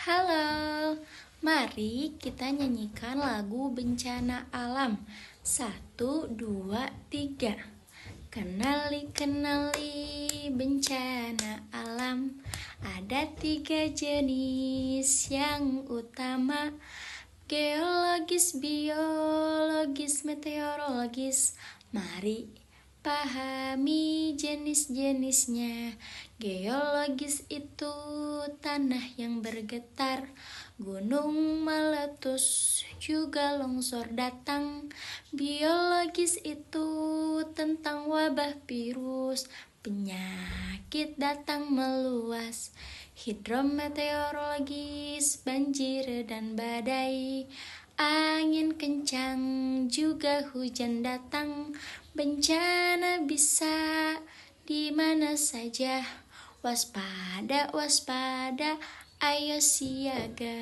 Halo, mari kita nyanyikan lagu bencana alam. Satu, dua, tiga. Kenali, kenali bencana alam. Ada 3 jenis yang utama: geologis, biologis, meteorologis. Mari pahami jenis-jenisnya. Geologis itu tanah yang bergetar, gunung meletus, juga longsor datang. Biologis itu tentang wabah virus, penyakit datang meluas. Hidrometeorologis, banjir dan badai, angin kencang juga hujan datang. Bencana bisa di mana saja, waspada, waspada, ayo siaga.